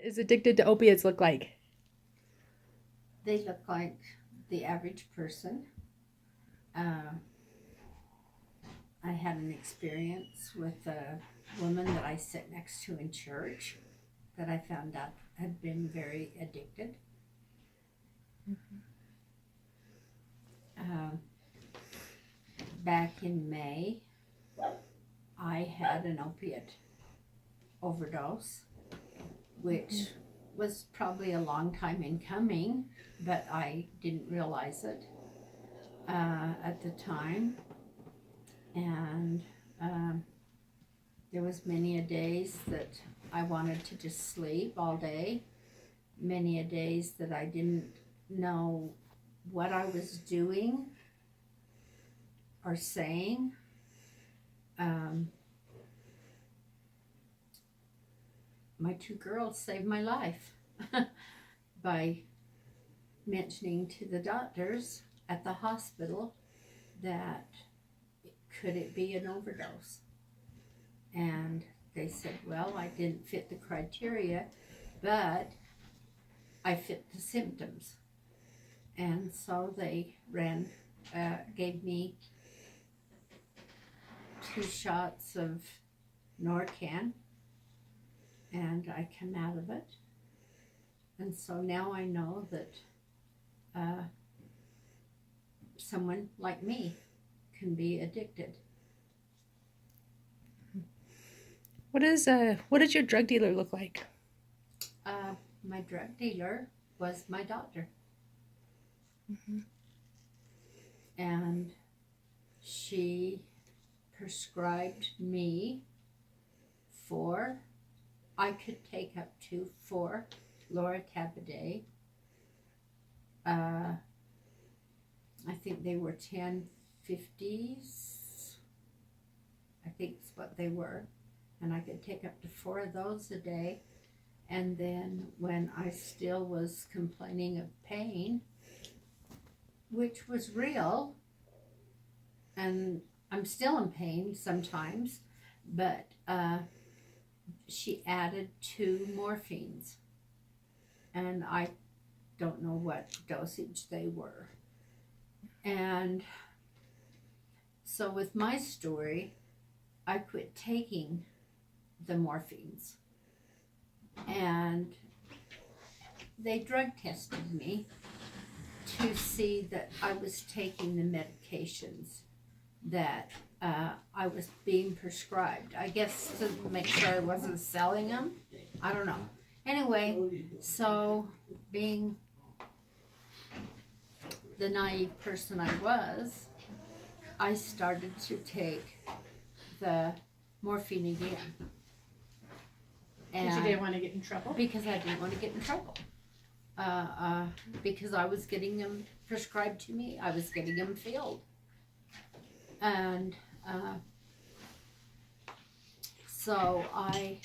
is addicted to opiates look like? They look like the average person. Uh, I had an experience with a woman that I sit next to in church that I found out had been very addicted. Uh, Back in May, I had an opiate overdose, which was probably a long time in coming, but I didn't realize it at the time. And there was many a days that I wanted to just sleep all day, many a days that I didn't know what I was doing or saying. Um, my two girls saved my life by mentioning to the doctors at the hospital that could it be an overdose? And they said, well, I didn't fit the criteria, but I fit the symptoms. And so they gave me 2 shots of Narcan, and I come out of it. And so now I know that someone like me can be addicted. What did your drug dealer look like? My drug dealer was my doctor. And she prescribed me I could take up to 4 Loratab a day. I think they were 1050s. I think it's what they were. And I could take up to 4 of those a day. And then when I still was complaining of pain, which was real, and I'm still in pain sometimes, but she added 2 morphines. And I don't know what dosage they were. And so with my story, I quit taking the morphines. And they drug tested me to see that I was taking the medications that I was being prescribed. I guess to make sure I wasn't selling them. I don't know. Anyway, so being the naive person I was, I started to take the morphine again. Because you didn't want to get in trouble? Because I didn't want to get in trouble. Because I was getting them prescribed to me. I was getting them filled. And so I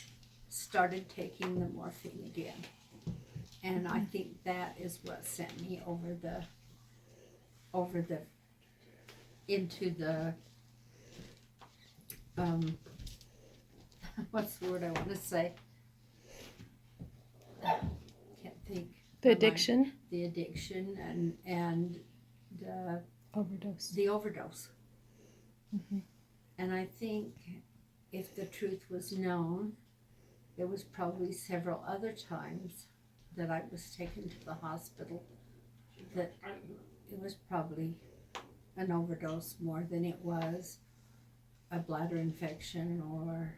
started taking the morphine again. And I think that is what sent me into the what's the word I want to say? Can't think. The addiction? The addiction and the Overdose. The overdose. And I think if the truth was known, there was probably several other times that I was taken to the hospital that it was probably an overdose more than it was a bladder infection or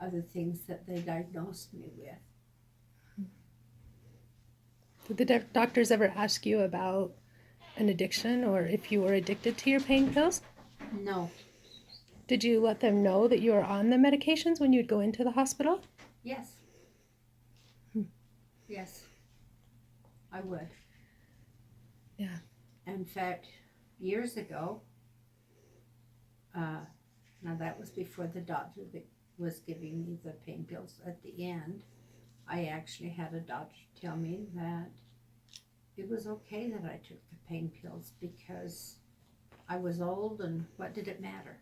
other things that they diagnosed me with. Did the doctors ever ask you about an addiction or if you were addicted to your pain pills? No. Did you let them know that you were on the medications when you'd go into the hospital? Yes. Yes. I would. Yeah. In fact, years ago, now that was before the doctor that was giving me the pain pills at the end. I actually had a doctor tell me that it was okay that I took the pain pills because I was old and what did it matter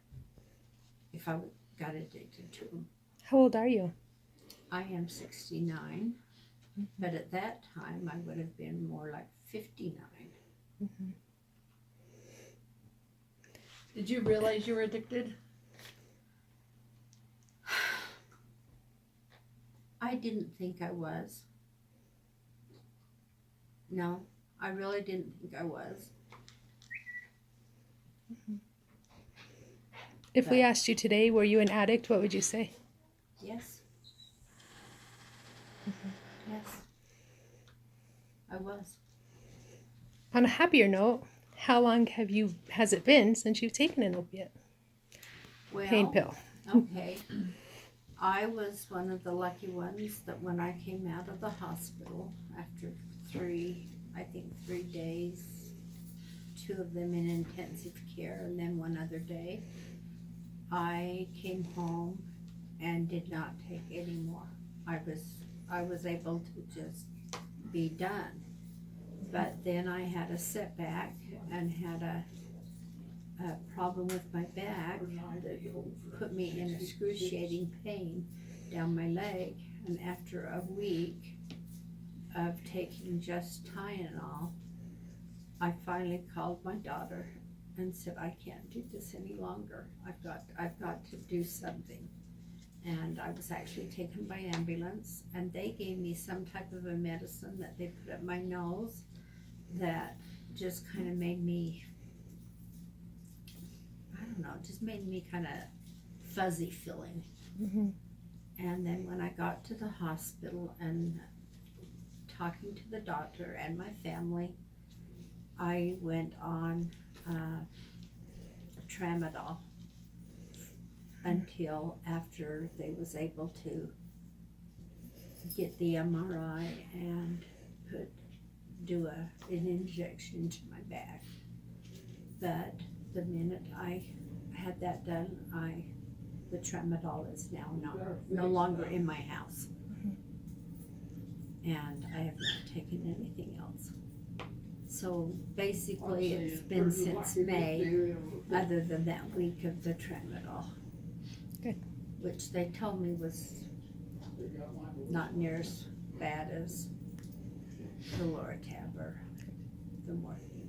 if I got addicted to them? How old are you? I am 69. But at that time, I would have been more like 59. Did you realize you were addicted? I didn't think I was. No, I really didn't think I was. If we asked you today, were you an addict, what would you say? Yes. Yes. I was. On a happier note, how long has it been since you've taken an opiate Well, pain pill? okay. I was one of the lucky ones that when I came out of the hospital after 3 days, 2 of them in intensive care and then 1 other day, I came home and did not take any more. I was able to just be done. But then I had a setback and had a problem with my back that put me in excruciating pain down my leg. And after a week of taking just Tylenol, I finally called my daughter and said, I can't do this any longer. I've got to do something. And I was actually taken by ambulance, and they gave me some type of a medicine that they put up my nose that just kind of made me, I don't know, just made me kind of fuzzy feeling. And then when I got to the hospital and talking to the doctor and my family, I went on tramadol until after they was able to get the MRI and do an injection into my back. But the minute I had that done, the tramadol is now no longer in my house. And I have not taken anything else. So basically it's been since May, other than that week of the tramadol. Good. Which they told me was not near as bad as the Loratab or the morphine.